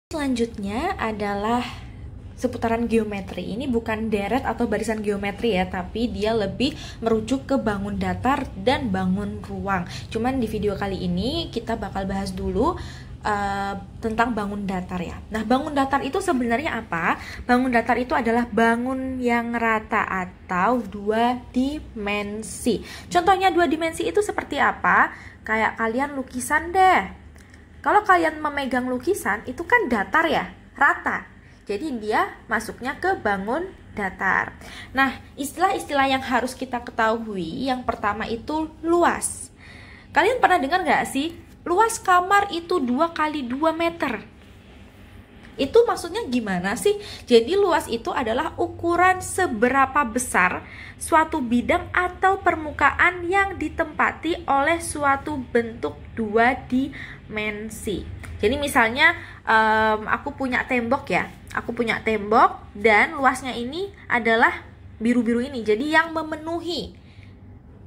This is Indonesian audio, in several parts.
Selanjutnya adalah seputaran geometri. Ini bukan deret atau barisan geometri ya, tapi dia lebih merujuk ke bangun datar dan bangun ruang. Cuman di video kali ini kita bakal bahas dulu tentang bangun datar ya. Nah, bangun datar itu sebenarnya apa? Bangun datar itu adalah bangun yang rata atau dua dimensi. Contohnya dua dimensi itu seperti apa? Kayak kalian lukisan deh. Kalau kalian memegang lukisan, itu kan datar ya, rata. Jadi dia masuknya ke bangun datar. Nah, istilah-istilah yang harus kita ketahui, yang pertama itu luas. Kalian pernah dengar nggak sih, luas kamar itu 2 kali 2 meter? Itu maksudnya gimana sih? Jadi luas itu adalah ukuran seberapa besar suatu bidang atau permukaan yang ditempati oleh suatu bentuk dua dimensi. Jadi misalnya aku punya tembok ya. Aku punya tembok dan luasnya ini adalah biru-biru ini. Jadi yang memenuhi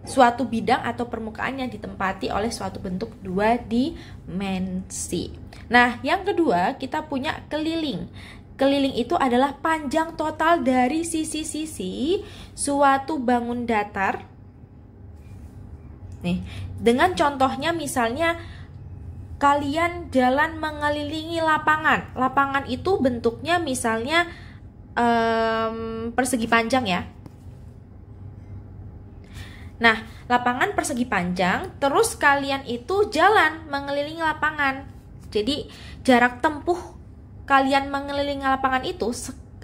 suatu bidang atau permukaan yang ditempati oleh suatu bentuk dua dimensi. Nah, yang kedua kita punya keliling. Keliling itu adalah panjang total dari sisi-sisi suatu bangun datar. Nih, dengan contohnya misalnya kalian jalan mengelilingi lapangan. Lapangan itu bentuknya misalnya persegi panjang ya. Nah, lapangan persegi panjang, terus kalian itu jalan mengelilingi lapangan. Jadi jarak tempuh kalian mengelilingi lapangan itu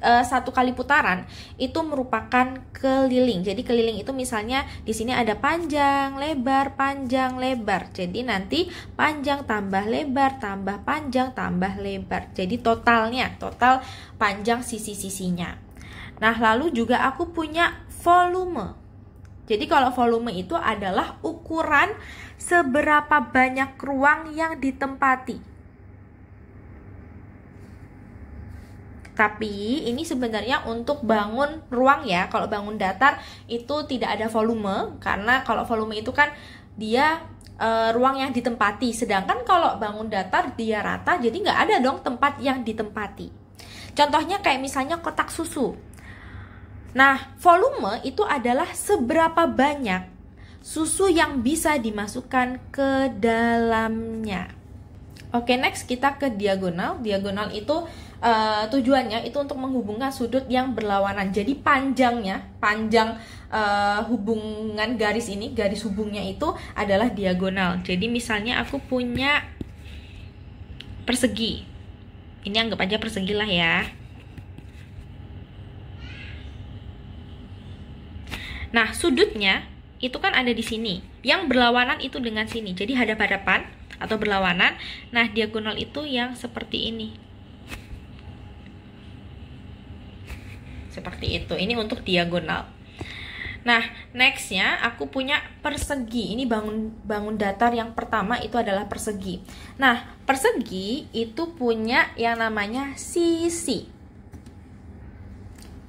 satu kali putaran itu merupakan keliling. Jadi keliling itu misalnya di sini ada panjang, lebar, panjang, lebar. Jadi nanti panjang tambah lebar tambah panjang tambah lebar. Jadi total panjang sisi-sisinya. Nah, lalu juga aku punya volume. Jadi kalau volume itu adalah ukuran seberapa banyak ruang yang ditempati. Tapi ini sebenarnya untuk bangun ruang ya. Kalau bangun datar itu tidak ada volume, karena kalau volume itu kan dia ruang yang ditempati. Sedangkan kalau bangun datar dia rata, jadi nggak ada dong tempat yang ditempati. Contohnya kayak misalnya kotak susu. Nah, volume itu adalah seberapa banyak susu yang bisa dimasukkan ke dalamnya. Oke, next kita ke diagonal. Diagonal itu tujuannya itu untuk menghubungkan sudut yang berlawanan. Jadi panjang hubungan garis ini, garis hubungnya itu adalah diagonal. Jadi misalnya aku punya persegi. Ini anggap aja persegi lah ya. Nah, sudutnya itu kan ada di sini. Yang berlawanan itu dengan sini. Jadi hadap-hadapan atau berlawanan. Nah, diagonal itu yang seperti ini. Seperti itu. Ini untuk diagonal. Nah, nextnya aku punya persegi. Ini bangun datar yang pertama itu adalah persegi. Nah, persegi itu punya yang namanya sisi.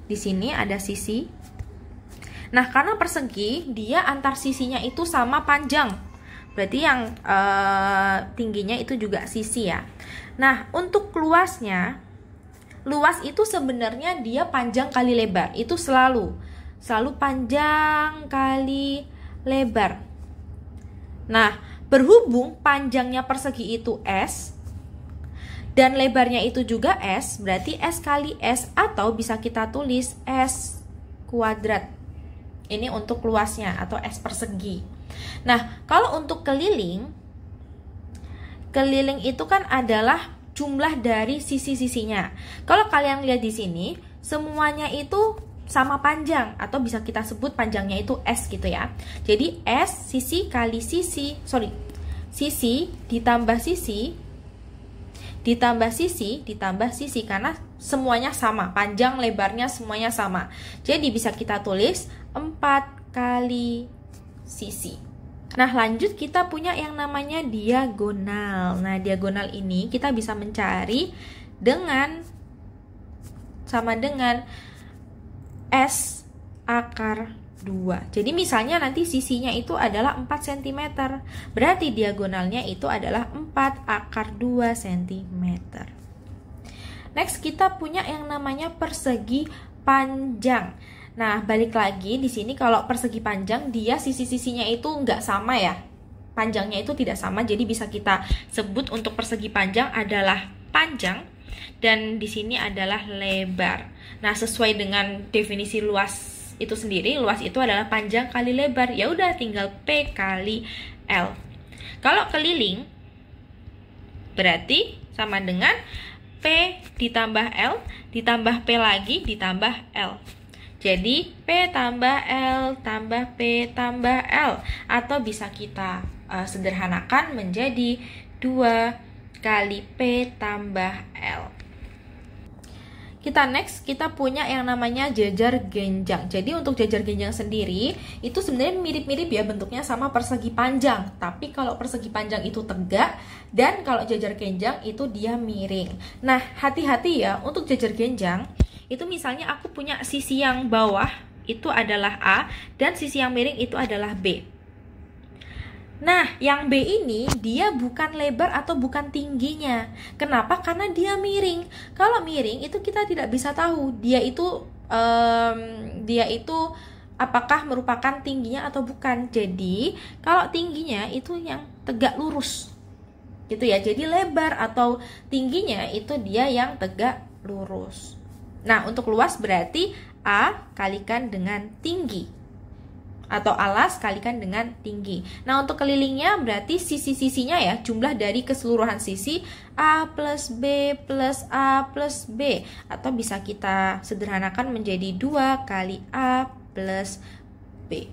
Di sini ada sisi. Nah, karena persegi, dia antar sisinya itu sama panjang. Berarti yang tingginya itu juga sisi ya. Nah, untuk luasnya, luas itu sebenarnya dia panjang kali lebar. Itu selalu panjang kali lebar. Nah, berhubung panjangnya persegi itu S, dan lebarnya itu juga S, berarti S kali S, atau bisa kita tulis S kuadrat. Ini untuk luasnya atau S persegi. Nah, kalau untuk keliling itu kan adalah jumlah dari sisi-sisinya. Kalau kalian lihat di sini, semuanya itu sama panjang atau bisa kita sebut panjangnya itu S gitu ya. Jadi S sisi kali sisi, sisi ditambah sisi ditambah sisi karena semuanya sama, panjang lebarnya semuanya sama. Jadi bisa kita tulis 4 kali sisi. Nah, lanjut kita punya yang namanya diagonal. Nah, diagonal ini kita bisa mencari sama dengan S akar 2. Jadi misalnya nanti sisinya itu adalah 4 cm. Berarti diagonalnya itu adalah 4 akar 2 cm. Next kita punya yang namanya persegi panjang. Nah, balik lagi di sini kalau persegi panjang dia sisi-sisinya itu nggak sama ya. Panjangnya itu tidak sama, jadi bisa kita sebut untuk persegi panjang adalah panjang dan di sini adalah lebar. Nah, sesuai dengan definisi luas itu sendiri, luas itu adalah panjang kali lebar. Ya udah, tinggal P kali L. Kalau keliling berarti sama dengan P ditambah L ditambah P lagi ditambah L. Jadi P tambah L tambah P tambah L, atau bisa kita sederhanakan menjadi 2 kali P tambah L. Kita punya yang namanya jajar genjang. Jadi untuk jajar genjang sendiri itu sebenarnya mirip-mirip ya bentuknya sama persegi panjang. Tapi kalau persegi panjang itu tegak dan kalau jajar genjang itu dia miring. Nah, hati-hati ya untuk jajar genjang. Itu misalnya aku punya sisi yang bawah itu adalah A dan sisi yang miring itu adalah B. Nah, yang B ini dia bukan lebar atau bukan tingginya. Kenapa? Karena dia miring. Kalau miring itu kita tidak bisa tahu dia itu apakah merupakan tingginya atau bukan. Jadi, kalau tingginya itu yang tegak lurus. Gitu ya. Jadi lebar atau tingginya itu dia yang tegak lurus. Nah, untuk luas berarti A kalikan dengan tinggi atau alas kalikan dengan tinggi. Nah, untuk kelilingnya berarti sisi-sisinya ya, jumlah dari keseluruhan sisi A plus B plus A plus B, atau bisa kita sederhanakan menjadi 2 kali A plus B.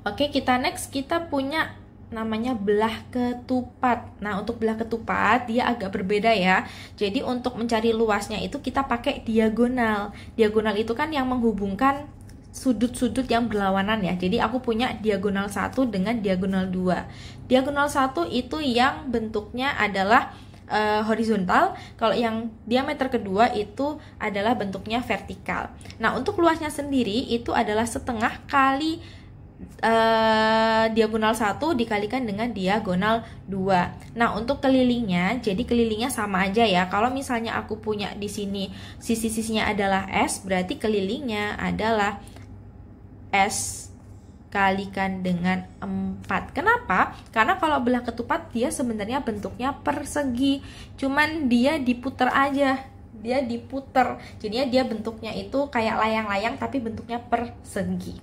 Oke, kita punya namanya belah ketupat. Nah, untuk belah ketupat dia agak berbeda ya. Jadi untuk mencari luasnya itu kita pakai diagonal. Diagonal itu kan yang menghubungkan sudut-sudut yang berlawanan ya. Jadi aku punya diagonal 1 dengan diagonal 2. Diagonal 1 itu yang bentuknya adalah horizontal. Kalau yang diameter kedua itu adalah bentuknya vertikal. Nah, untuk luasnya sendiri itu adalah setengah kali diagonal 1 dikalikan dengan diagonal 2. Nah, untuk kelilingnya, jadi kelilingnya sama aja ya. Kalau misalnya aku punya di sini sisi-sisinya adalah S, berarti kelilingnya adalah S kalikan dengan 4. Kenapa? Karena kalau belah ketupat dia sebenarnya bentuknya persegi, cuman dia diputer aja. Dia diputer. Jadinya dia bentuknya itu kayak layang-layang tapi bentuknya persegi.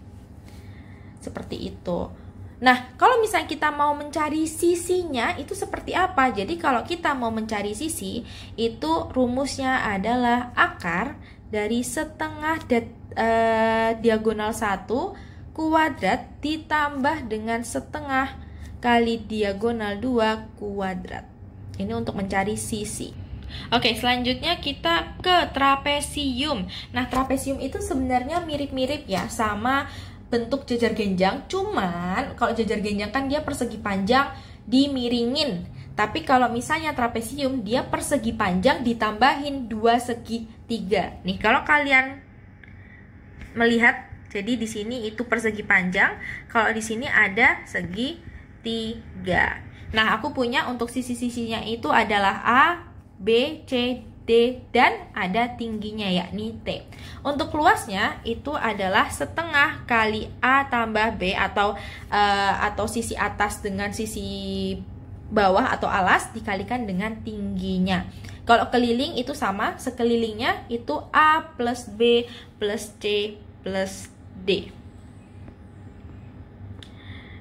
Seperti itu. Nah, kalau misalnya kita mau mencari sisinya itu seperti apa? Jadi kalau kita mau mencari sisi, itu rumusnya adalah akar dari setengah diagonal 1 kuadrat ditambah dengan setengah kali diagonal 2 kuadrat. Ini untuk mencari sisi. Oke, selanjutnya kita ke trapesium. Nah, trapesium itu sebenarnya mirip-mirip ya sama bentuk jajar genjang, cuman kalau jajar genjang kan dia persegi panjang dimiringin. Tapi kalau misalnya trapesium dia persegi panjang ditambahin 2 segitiga. Nih, kalau kalian melihat, jadi di sini itu persegi panjang, kalau di sini ada segitiga. Nah, aku punya untuk sisi-sisinya itu adalah A, B, C, D, dan ada tingginya yakni T. Untuk luasnya itu adalah setengah kali A tambah B atau sisi atas dengan sisi bawah atau alas dikalikan dengan tingginya. Kalau keliling itu sama, sekelilingnya itu A plus B plus C plus D.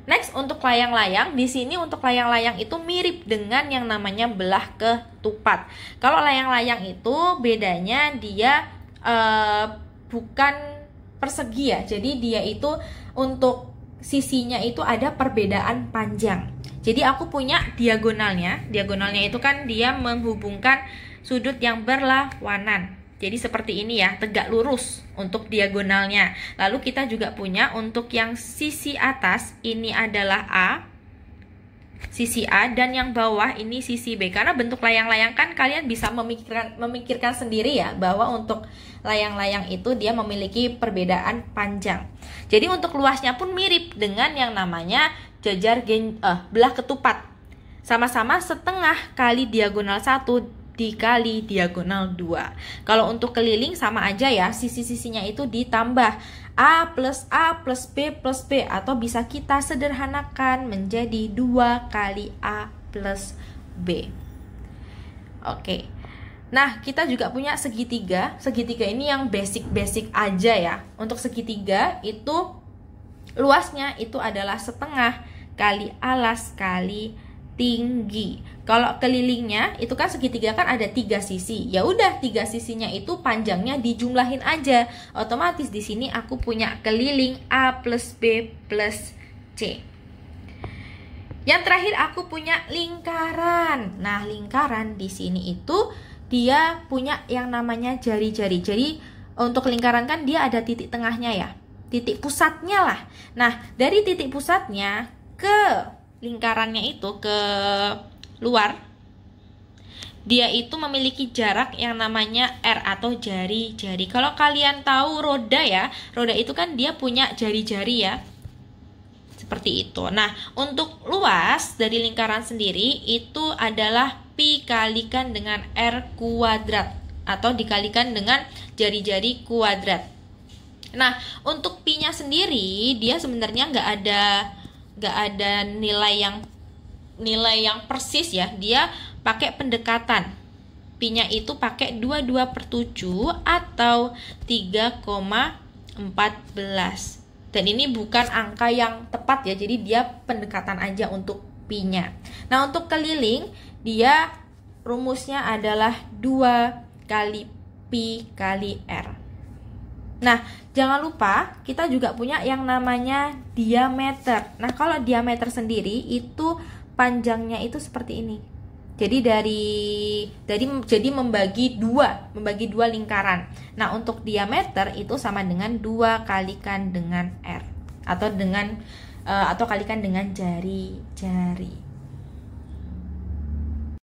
Next, untuk layang-layang, di sini untuk layang-layang itu mirip dengan yang namanya belah ketupat. Kalau layang-layang itu bedanya dia bukan persegi ya. Jadi dia itu untuk sisinya itu ada perbedaan panjang. Jadi aku punya diagonalnya. Diagonalnya itu kan dia menghubungkan sudut yang berlawanan. Jadi seperti ini ya, tegak lurus untuk diagonalnya. Lalu kita juga punya untuk yang sisi atas ini adalah A, sisi A, dan yang bawah ini sisi B. Karena bentuk layang-layang kan kalian bisa memikirkan sendiri ya, bahwa untuk layang-layang itu dia memiliki perbedaan panjang. Jadi untuk luasnya pun mirip dengan yang namanya jajar belah ketupat. Sama-sama setengah kali diagonal 1 dikali diagonal 2. Kalau untuk keliling sama aja ya, sisi-sisinya itu ditambah A plus B plus B, atau bisa kita sederhanakan menjadi 2 kali A plus B. Oke. Nah, kita juga punya segitiga. Segitiga ini yang basic-basic aja ya. Untuk segitiga itu luasnya itu adalah setengah kali alas kali tinggi. Kalau kelilingnya itu kan segitiga kan ada 3 sisi. Ya udah, 3 sisinya itu panjangnya dijumlahin aja. Otomatis di sini aku punya keliling A plus B plus C. Yang terakhir aku punya lingkaran. Nah, lingkaran di sini itu dia punya yang namanya jari-jari. Jadi untuk lingkaran kan dia ada titik tengahnya ya. Titik pusatnya lah. Nah, dari titik pusatnya ke lingkarannya itu ke luar, dia itu memiliki jarak yang namanya R atau jari-jari. Kalau kalian tahu roda ya, roda itu kan dia punya jari-jari ya, seperti itu. Nah, untuk luas dari lingkaran sendiri itu adalah pi kalikan dengan R kuadrat, atau dikalikan dengan jari-jari kuadrat. Nah, untuk pi-nya sendiri dia sebenarnya nggak ada nilai yang persis ya. Dia pakai pendekatan. Pi-nya itu pakai 22/7 atau 3,14. Dan ini bukan angka yang tepat ya. Jadi dia pendekatan aja untuk pi-nya. Nah, untuk keliling dia rumusnya adalah 2 kali pi kali R. Nah, jangan lupa kita juga punya yang namanya diameter. Nah, kalau diameter sendiri itu panjangnya itu seperti ini. Jadi membagi dua lingkaran. Nah, untuk diameter itu sama dengan 2 kalikan dengan R, atau kalikan dengan jari-jari.